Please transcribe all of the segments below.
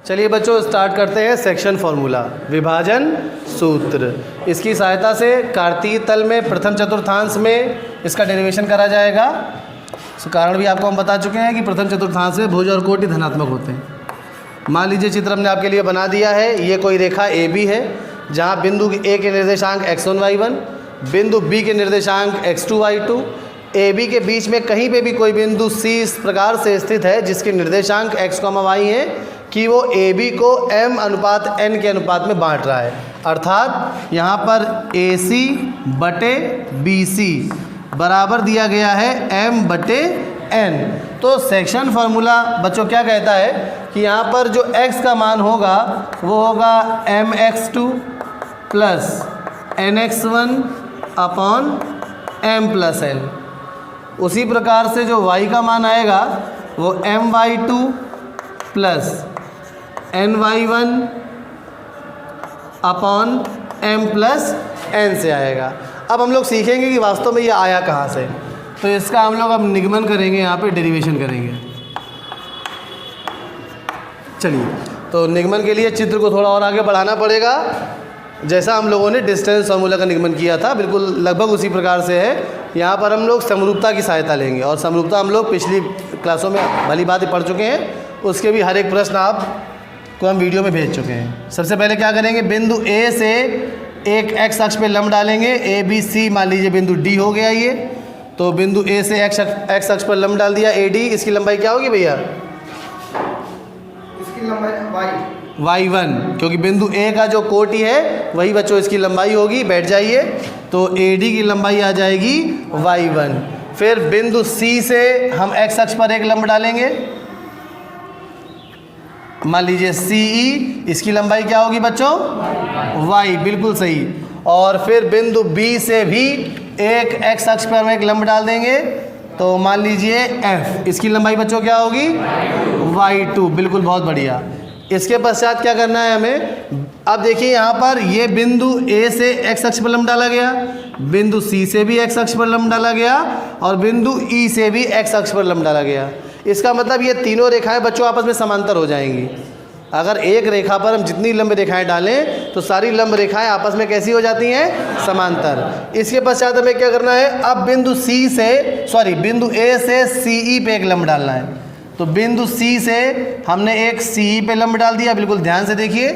चलिए बच्चों स्टार्ट करते हैं सेक्शन फॉर्मूला विभाजन सूत्र। इसकी सहायता से कार्तीय तल में प्रथम चतुर्थांश में इसका डेरिवेशन करा जाएगा। इसका कारण भी आपको हम बता चुके हैं कि प्रथम चतुर्थांश में भुज और कोटि धनात्मक होते हैं। मान लीजिए चित्र हमने आपके लिए बना दिया है। ये कोई रेखा ए बी है जहाँ बिंदु ए के निर्देशांक x1 y1, बिंदु बी के निर्देशांक x2 y2, ए बी के बीच में कहीं पे भी कोई बिंदु सी इस प्रकार से स्थित है जिसके निर्देशांक x, y हैं कि वो ए बी को m अनुपात n के अनुपात में बांट रहा है। अर्थात यहाँ पर ए सी बटे बी सी बराबर दिया गया है m बटे n। तो सेक्शन फार्मूला बच्चों क्या कहता है कि यहाँ पर जो x का मान होगा वो होगा mx2 plus nx1 upon m plus n। उसी प्रकार से जो y का मान आएगा वो my2 plus ny1 upon m plus n से आएगा। अब हम लोग सीखेंगे कि वास्तव में ये आया कहाँ से। तो इसका हम लोग अब निगमन करेंगे, यहाँ पे डेरिवेशन करेंगे। चलिए तो निगमन के लिए चित्र को थोड़ा और आगे बढ़ाना पड़ेगा। जैसा हम लोगों ने डिस्टेंस फार्मूला का निगमन किया था बिल्कुल लगभग उसी प्रकार से है। यहाँ पर हम लोग समरूपता की सहायता लेंगे और समरूपता हम लोग पिछली क्लासों में भली बात पढ़ चुके हैं। उसके भी हर एक प्रश्न आपको हम वीडियो में भेज चुके हैं। सबसे पहले क्या करेंगे, बिंदु ए से एक एक्स अक्ष पे लंब डालेंगे। ए बी सी मान लीजिए बिंदु डी हो गया ये। तो बिंदु ए से एक्स अक्ष पर लंब डाल दिया ए डी। इसकी लंबाई क्या होगी भैया? इसकी लंबाई y1, क्योंकि बिंदु ए का जो कोटि है वही बच्चों इसकी लंबाई होगी। बैठ जाइए। तो ए डी की लंबाई आ जाएगी y1। फिर बिंदु सी से हम एक्स अक्ष पर एक लंब डालेंगे, मान लीजिए सी ई। इसकी लंबाई क्या होगी बच्चों? y, बिल्कुल सही। और फिर बिंदु बी से भी एक एक्स अक्ष पर हम एक लंब डाल देंगे। तो मान लीजिए f। इसकी लंबाई बच्चों क्या होगी? y2, बिल्कुल बहुत बढ़िया। इसके पश्चात क्या करना है हमें? अब देखिए यहाँ पर ये बिंदु ए से एक्स अक्ष पर लंब डाला गया, बिंदु सी से भी एक्स अक्ष पर लंब डाला गया और बिंदु ई से भी एक्स अक्ष पर लंब डाला गया। इसका मतलब ये तीनों रेखाएं बच्चों आपस में समांतर हो जाएंगी। अगर एक रेखा पर हम जितनी लंब रेखाएं डालें तो सारी लंब रेखाएं आपस में कैसी हो जाती हैं? समांतर। इसके पश्चात हमें क्या करना है? अब बिंदु बिंदु ए से सी ई पे एक लंब डालना है। तो बिंदु सी से हमने एक सी ई पे लंब डाल दिया, बिल्कुल ध्यान से देखिए।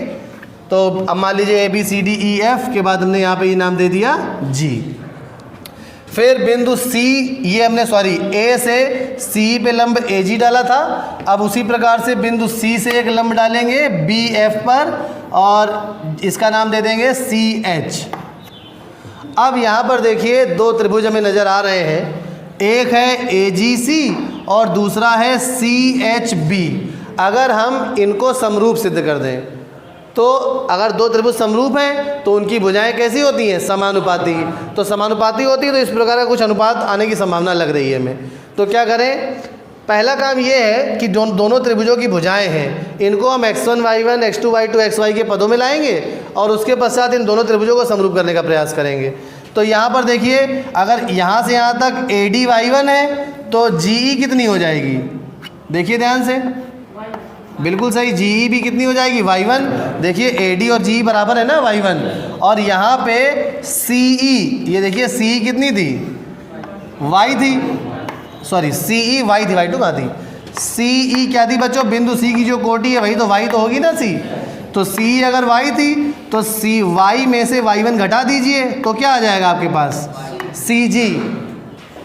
तो अब मान लीजिए A B C D E F के बाद हमने यहाँ पे ये नाम दे दिया जी। फिर बिंदु सी ये हमने ए से सी पे लंब ए जी डाला था। अब उसी प्रकार से बिंदु सी से एक लंब डालेंगे बी एफ पर और इसका नाम दे देंगे सी एच। अब यहाँ पर देखिए दो त्रिभुज हमें नज़र आ रहे हैं। एक है ए जी सी और दूसरा है सी एच बी। अगर हम इनको समरूप सिद्ध कर दें तो अगर दो त्रिभुज समरूप हैं तो उनकी भुजाएं कैसी होती हैं? समानुपाती। तो समानुपाती होती है तो इस प्रकार का कुछ अनुपात आने की संभावना लग रही है हमें। तो क्या करें? पहला काम ये है कि दोनों त्रिभुजों की भुजाएं हैं इनको हम x1 y1 x2 y2 xy के पदों में लाएंगे और उसके पश्चात इन दोनों त्रिभुजों को समरूप करने का प्रयास करेंगे। तो यहाँ पर देखिए अगर यहाँ से यहाँ तक ए डी y1 है तो जी ई कितनी हो जाएगी? देखिए ध्यान से, बिल्कुल सही। जी ई भी कितनी हो जाएगी? y1। देखिए ए डी और जी ई बराबर है ना y1। और यहाँ पे सी ई, ये देखिए सी ई कितनी थी? y थी, सी ई y थी, y2 कहाँ थी? सी ई क्या थी बच्चों? बिंदु सी की जो कोटि है वही तो y तो होगी ना सी। तो सी अगर y थी तो सी y में से y1 घटा दीजिए तो क्या आ जाएगा आपके पास? सी जी।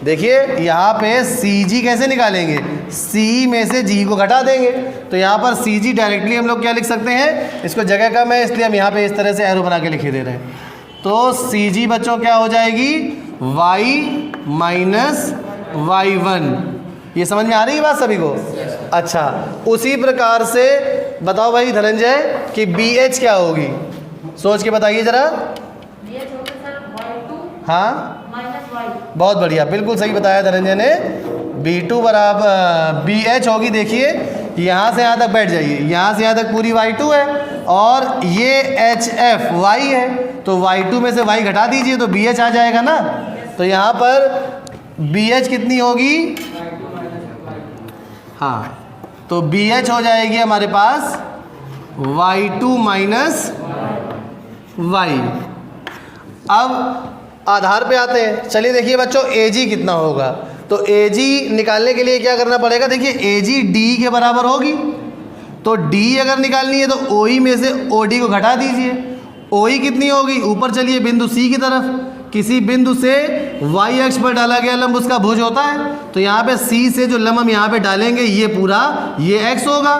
देखिए यहाँ पे सी जी कैसे निकालेंगे? सी में से जी को घटा देंगे। तो यहाँ पर सी जी डायरेक्टली हम लोग क्या लिख सकते हैं? इसको जगह कम है इसलिए हम यहाँ पे इस तरह से एरो बना के लिखे दे रहे हैं। तो सी जी बच्चों क्या हो जाएगी? y minus y1। ये समझ में आ रही है बात सभी को? अच्छा, उसी प्रकार से बताओ भाई धनंजय कि बी एच क्या होगी? सोच के बताइए ज़रा। हाँ बहुत बढ़िया, बिल्कुल सही बताया धनंजय ने। B2 बराबर बी एच होगी। देखिए यहाँ से यहाँ तक बैठ जाइए, यहाँ से यहाँ तक पूरी y2 है और ये एच एफ y है। तो y2 में से y घटा दीजिए तो बी एच आ जाएगा ना। तो यहाँ पर बी एच कितनी होगी? हाँ, तो बी एच हो जाएगी हमारे पास y2 माइनस y। अब आधार पे आते हैं। चलिए देखिए बच्चों AG कितना होगा। तो AG निकालने के लिए क्या करना पड़ेगा, देखिए AG D के बराबर होगी। तो D अगर निकालनी है तो OE में से OD को घटा दीजिए। OE कितनी होगी, ऊपर चलिए बिंदु C की तरफ, किसी बिंदु से y अक्ष पर डाला गया लंब उसका भुज होता है। तो यहाँ पे C से जो लंब हम यहाँ पे डालेंगे ये पूरा ये x होगा।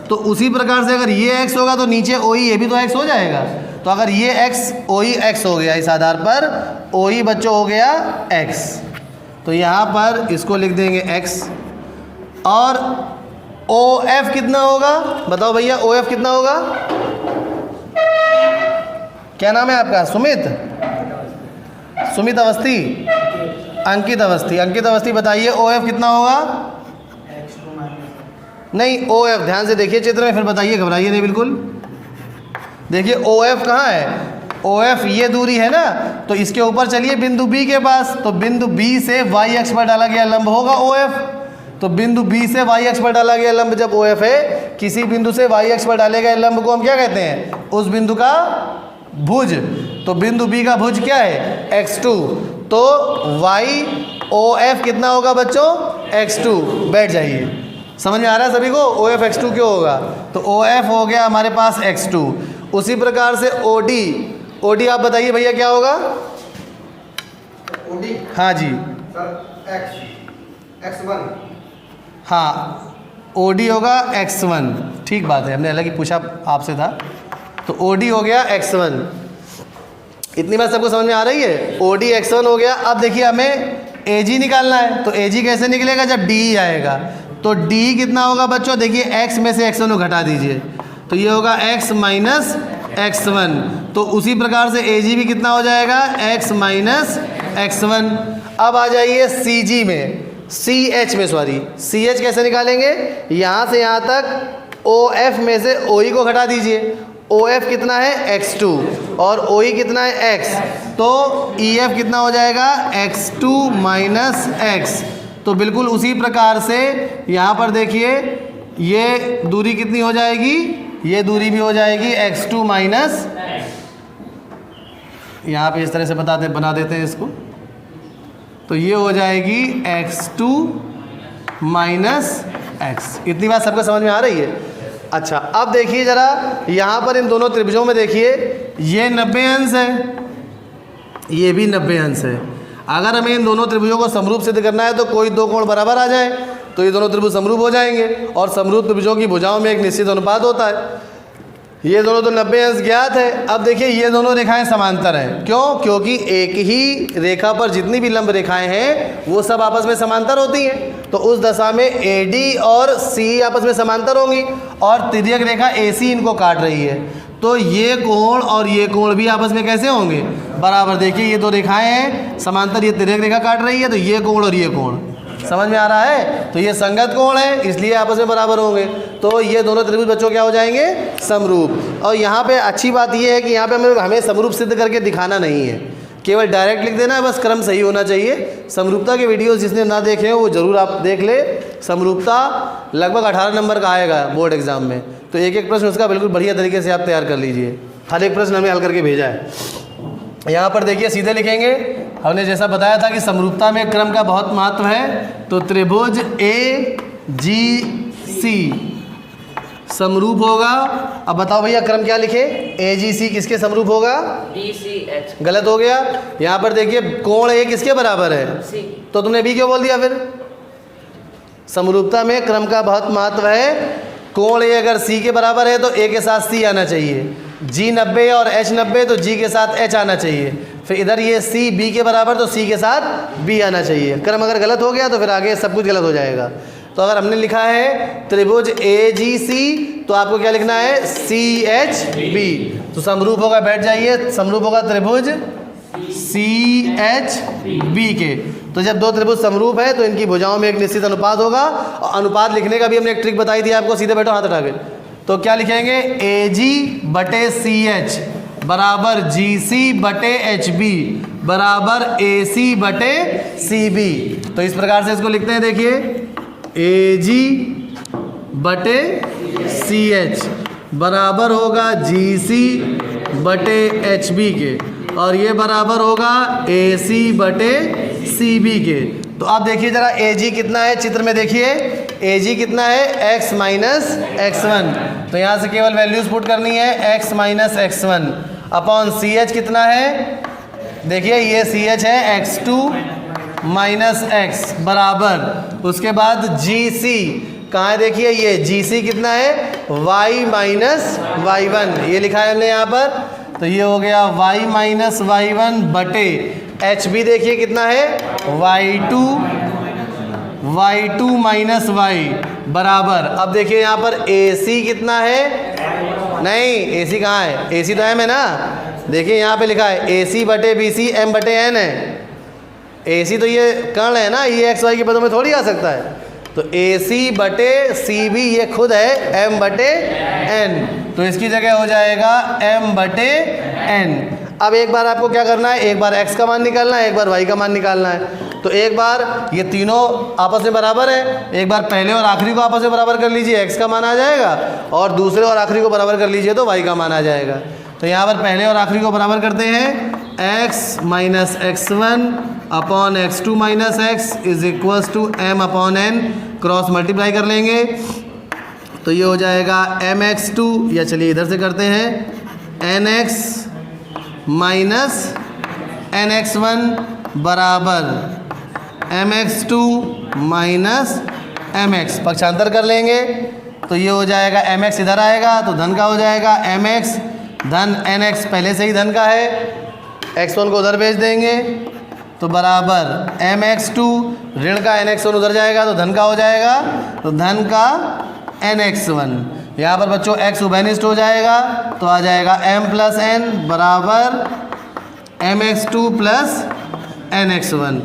तो उसी प्रकार से अगर ये x होगा तो नीचे OE ये भी तो x हो जाएगा। तो अगर ये x OE x हो गया, इस आधार पर OE बच्चों हो गया x। तो यहाँ पर इसको लिख देंगे x। और OF कितना होगा, बताओ भैया OF कितना होगा। क्या नाम है आपका, सुमित अवस्थी, अंकित अवस्थी। अंकित अवस्थी बताइए OF कितना होगा। नहीं OF, ध्यान से देखिए चित्र में, फिर बताइए, घबराइए नहीं बिल्कुल। देखिए OF कहाँ है, OF ये दूरी है ना। तो इसके ऊपर चलिए बिंदु B के पास, तो बिंदु B से y अक्ष पर डाला गया लंब होगा OF। तो बिंदु B से y अक्ष पर डाला गया लंब जब OF है, किसी बिंदु से y अक्ष पर डाले गए लंब को हम क्या कहते हैं, उस बिंदु का भुज। तो बिंदु B का भुज क्या है, x2। तो YOF कितना होगा बच्चों, x2। बैठ जाइए, समझ में आ रहा है सभी को OF x2 क्यों होगा। तो OF हो गया हमारे पास x2। उसी प्रकार से OD आप बताइए भैया क्या होगा। OD हाँ जी सर x1। हाँ OD होगा x1, ठीक बात है, हमने अलग ही पूछा आपसे था। तो OD हो गया x1। इतनी बात सबको समझ में आ रही है। OD x1 हो गया। अब देखिए हमें AG निकालना है। तो AG कैसे निकलेगा, जब D आएगा। तो D कितना होगा बच्चों, देखिए x में से x1 को घटा दीजिए, तो ये होगा x माइनस x1। तो उसी प्रकार से AG भी कितना हो जाएगा, x माइनस x1। अब आ जाइए CG में, CH में, सॉरी CH कैसे निकालेंगे, यहाँ से यहाँ तक OF में से OE को घटा दीजिए। OF कितना है x2 और OE कितना है x। तो EF कितना हो जाएगा, x2 माइनस x। तो बिल्कुल उसी प्रकार से यहाँ पर देखिए ये दूरी कितनी हो जाएगी, ये दूरी भी हो जाएगी x2 माइनस, यहाँ पे इस तरह से बना देते हैं इसको। तो ये हो जाएगी x2 माइनस x। इतनी बात सबको समझ में आ रही है। अच्छा अब देखिए ज़रा यहाँ पर इन दोनों त्रिभुजों में देखिए, ये 90 अंश है, ये भी 90 अंश है। अगर हमें इन दोनों त्रिभुजों को समरूप सिद्ध करना है तो कोई दो कोण बराबर आ जाए तो ये दोनों त्रिभुज समरूप हो जाएंगे। और समरूप त्रिभुजों की भुजाओं में एक निश्चित अनुपात होता है। ये दोनों तो 90 अंश ज्ञात है। अब देखिए ये दोनों रेखाएं समांतर हैं। क्यों, क्योंकि एक ही रेखा पर जितनी भी लंब रेखाएं हैं वो सब आपस में समांतर होती हैं। तो उस दशा में AD और CE आपस में समांतर होंगी और तिर्यक रेखा AC इनको काट रही है। तो ये कोण और ये कोण भी आपस में कैसे होंगे, बराबर। देखिए ये दो रेखाएं हैं समांतर, ये तिर्यक रेखा काट रही है, तो ये कोण और ये कोण समझ में आ रहा है। तो ये संगत कोण है इसलिए आपस में बराबर होंगे। तो ये दोनों त्रिभुज बच्चों क्या हो जाएंगे, समरूप। और यहाँ पे अच्छी बात ये है कि यहाँ पे हमें समरूप सिद्ध करके दिखाना नहीं है, केवल डायरेक्ट लिख देना है, बस क्रम सही होना चाहिए। समरूपता के वीडियोस जिसने ना देखे हो वो ज़रूर आप देख ले। समरूपता लगभग 18 नंबर का आएगा बोर्ड एग्जाम में, तो एक एक प्रश्न उसका बिल्कुल बढ़िया तरीके से आप तैयार कर लीजिए। हर एक प्रश्न हमें हल करके भेजा है। यहाँ पर देखिए सीधे लिखेंगे, हमने जैसा बताया था कि समरूपता में क्रम का बहुत महत्व है। तो त्रिभुज AGC समरूप होगा। अब बताओ भैया क्रम क्या लिखे, AGC किसके समरूप होगा, DCH। गलत हो गया। यहाँ पर देखिए कोण A किसके बराबर है, C। तो तुमने B क्यों बोल दिया फिर। समरूपता में क्रम का बहुत महत्व है। कोण A अगर C के बराबर है तो A के साथ C आना चाहिए, G 90 और H 90 तो G के साथ H आना चाहिए। फिर इधर ये C B के बराबर तो C के साथ B आना चाहिए। क्रम अगर गलत हो गया तो फिर आगे सब कुछ गलत हो जाएगा। तो अगर हमने लिखा है त्रिभुज AGC तो आपको क्या लिखना है, CHB। तो समरूप होगा, बैठ जाइए, समरूप होगा त्रिभुज CHB के। तो जब दो त्रिभुज समरूप है तो इनकी भुजाओं में एक निश्चित अनुपात होगा। और अनुपात लिखने का भी हमने एक ट्रिक बताई थी आपको, सीधे बैठो हाथ उठा के। तो क्या लिखेंगे, AG/CH बराबर GC/HB बराबर AC/CB। तो इस प्रकार से इसको लिखते हैं, देखिए AG/CH बराबर होगा GC बटे HB के, और ये बराबर होगा AC बटे CB के। तो अब देखिए ज़रा AG कितना है, चित्र में देखिए AG कितना है, x माइनस x1। तो यहाँ से केवल वैल्यूज़ पुट करनी है, x minus x1 upon CH कितना है, देखिए ये CH है x2 माइनस x बराबर, उसके बाद GC कहाँ है, देखिए ये GC कितना है, y माइनस y1, ये लिखा है हमने यहाँ पर। तो ये हो गया y माइनस y1 बटे HB देखिए कितना है, y2 माइनस y बराबर। अब देखिए यहाँ पर AC कितना है, नहीं AC कहाँ है, AC तो M है ना, देखिए यहाँ पे लिखा है AC बटे BC M बटे N है। AC तो ये कर्ण है ना, ये XY के पदों में थोड़ी आ सकता है। तो AC बटे CB ये खुद है M बटे N, तो इसकी जगह हो जाएगा M बटे N। अब एक बार आपको क्या करना है, एक बार x का मान निकालना है, एक बार y का मान निकालना है। तो एक बार ये तीनों आपस में बराबर है, एक बार पहले और आखिरी को आपस में बराबर कर लीजिए, x का मान आ जाएगा, और दूसरे और आखिरी को बराबर कर लीजिए तो y का मान आ जाएगा। तो यहाँ पर पहले और आखिरी को बराबर करते हैं, x minus x1 upon x2 minus x is equals to m upon n, cross multiply कर लेंगे तो ये हो जाएगा mx2, या चलिए इधर से करते हैं nx माइनस nx1 बराबर mx2 माइनस mx, पक्षांतर कर लेंगे तो ये हो जाएगा mx इधर आएगा तो धन का हो जाएगा mx धन nx, पहले से ही धन का है, x1 को उधर भेज देंगे तो बराबर mx2 ऋण का nx1 उधर जाएगा तो धन का हो जाएगा, तो धन का nx1। यहाँ पर बच्चों x उभयनिष्ठ हो जाएगा तो आ जाएगा m प्लस n बराबर mx2 प्लस nx1।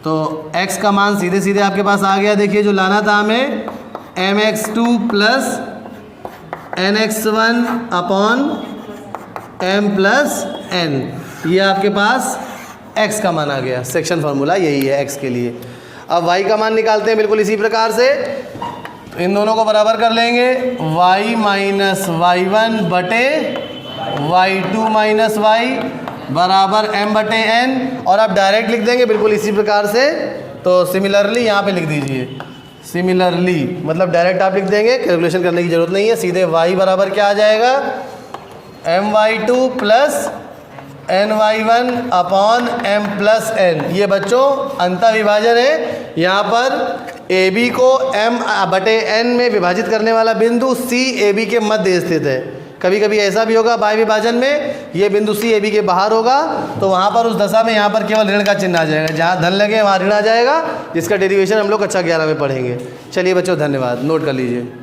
तो x का मान सीधे सीधे आपके पास आ गया, देखिए जो लाना था हमें mx2 plus nx1 upon m plus n, ये आपके पास x का मान आ गया। सेक्शन फार्मूला यही है x के लिए। अब y का मान निकालते हैं बिल्कुल इसी प्रकार से, तो इन दोनों को बराबर कर लेंगे, y माइनस y1 बटे y2 माइनस y बराबर m बटे n, और आप डायरेक्ट लिख देंगे बिल्कुल इसी प्रकार से। तो सिमिलरली यहाँ पे लिख दीजिए, सिमिलरली मतलब डायरेक्ट आप लिख देंगे, कैलकुलेशन करने की ज़रूरत नहीं है, सीधे y बराबर क्या आ जाएगा, my2 plus ny1 upon m plus n। ये बच्चों अंतःविभाजन है, यहाँ पर AB को m बटे n में विभाजित करने वाला बिंदु C AB के मध्य स्थित है। कभी कभी ऐसा भी होगा बाह्य विभाजन में ये बिंदु C AB के बाहर होगा, तो वहाँ पर उस दशा में यहाँ पर केवल ऋण का चिन्ह आ जाएगा, जहाँ धन लगे वहाँ ऋण आ जाएगा, जिसका डेरिवेशन हम लोग कक्षा 11 में पढ़ेंगे। चलिए बच्चों धन्यवाद, नोट कर लीजिए।